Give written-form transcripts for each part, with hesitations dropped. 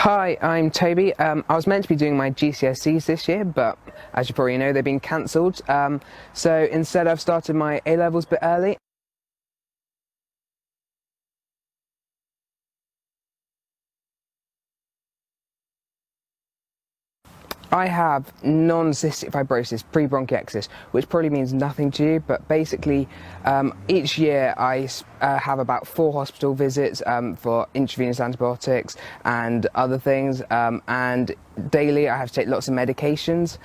Hi, I'm Toby. I was meant to be doing my GCSEs this year, but as you probably know, they've been cancelled. So instead I've started my A-levels a bit early. I have non-cystic fibrosis, pre-bronchiectasis, which probably means nothing to you, but basically each year I have about 4 hospital visits for intravenous antibiotics and other things, and daily I have to take lots of medications.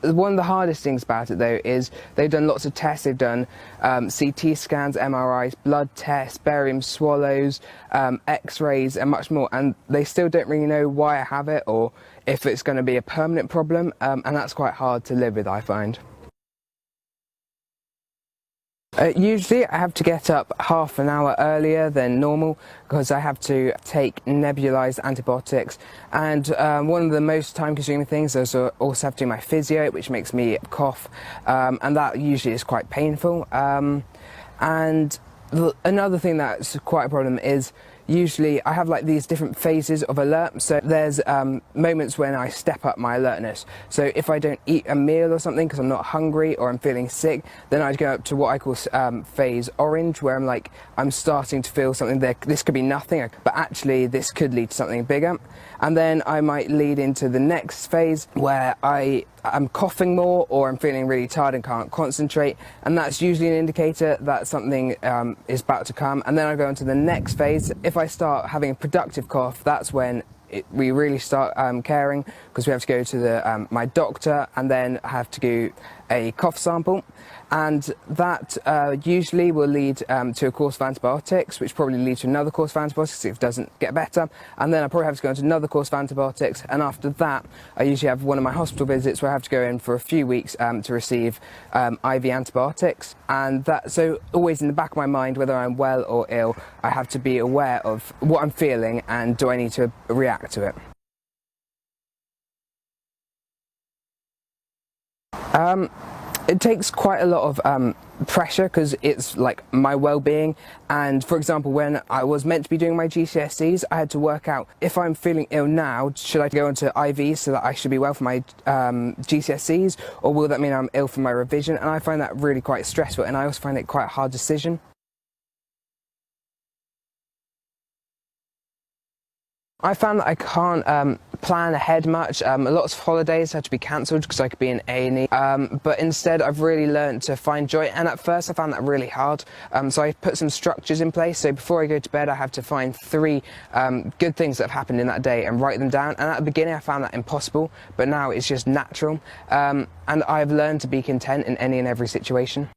One of the hardest things about it though is they've done lots of tests. They've done CT scans, MRIs, blood tests, barium swallows, x-rays and much more, and they still don't really know why I have it or if it's going to be a permanent problem, and that's quite hard to live with, I find. Usually I have to get up half an hour earlier than normal because I have to take nebulized antibiotics, and one of the most time-consuming things is I also have to do my physio, which makes me cough, and that usually is quite painful. And another thing that's quite a problem is usually I have like these different phases of alert. So there's moments when I step up my alertness. So if I don't eat a meal or something because I'm not hungry or I'm feeling sick, then I'd go up to what I call phase orange, where I'm starting to feel something there. This could be nothing, but actually this could lead to something bigger. And then I might lead into the next phase where I'm coughing more or I'm feeling really tired and can't concentrate, and that's usually an indicator that something is about to come. And then I go into the next phase. If I start having a productive cough, that's when we really start caring, because we have to go to my doctor and then have to do a cough sample, and that usually will lead to a course of antibiotics, which probably leads to another course of antibiotics if it doesn't get better, and then I probably have to go into another course of antibiotics, and after that I usually have one of my hospital visits where I have to go in for a few weeks to receive IV antibiotics. And that, so always in the back of my mind, whether I'm well or ill, I have to be aware of what I'm feeling and do I need to react to it. It takes quite a lot of pressure because it's like my well-being, and for example when I was meant to be doing my GCSEs I had to work out, if I'm feeling ill now, should I go into IV so that I should be well for my GCSEs, or will that mean I'm ill for my revision? And I find that really quite stressful, and I also find it quite a hard decision. I found that I can't plan ahead much. A lot of holidays had to be cancelled because I could be in A&E, but instead I've really learned to find joy, and at first I found that really hard. So I put some structures in place. So before I go to bed I have to find 3 good things that have happened in that day and write them down, and at the beginning I found that impossible, but now it's just natural, and I've learned to be content in any and every situation.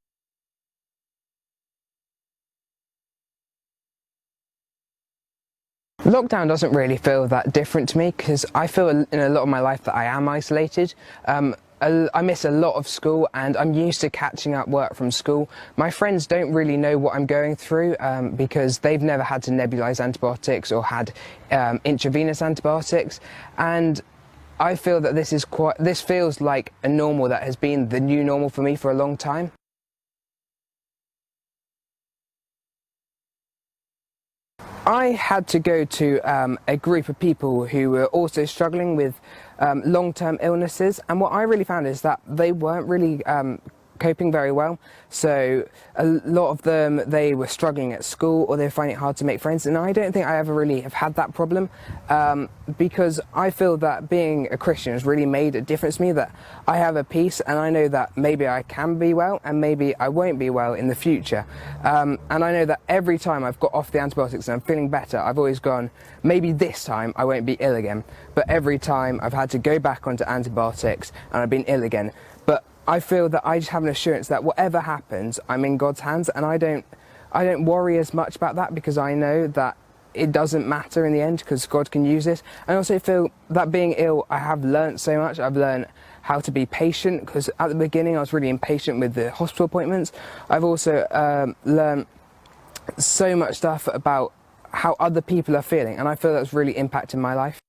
Lockdown doesn't really feel that different to me because I feel in a lot of my life that I am isolated. I miss a lot of school, and I'm used to catching up work from school. My friends don't really know what I'm going through because they've never had to nebulize antibiotics or had intravenous antibiotics, and I feel that this feels like a normal that has been the new normal for me for a long time. I had to go to a group of people who were also struggling with long-term illnesses, and what I really found is that they weren't really coping very well. So a lot of them, they were struggling at school or they were finding it hard to make friends, and I don't think I ever really have had that problem, because I feel that being a Christian has really made a difference to me, that I have a peace and I know that maybe I can be well and maybe I won't be well in the future, and I know that every time I've got off the antibiotics and I'm feeling better, I've always gone, maybe this time I won't be ill again, but every time I've had to go back onto antibiotics and I've been ill again. But I feel that I just have an assurance that whatever happens, I'm in God's hands, and I don't worry as much about that because I know that it doesn't matter in the end because God can use this. I also feel that being ill, I have learnt so much. I've learnt how to be patient, because at the beginning I was really impatient with the hospital appointments. I've also learnt so much stuff about how other people are feeling, and I feel that's really impacted my life.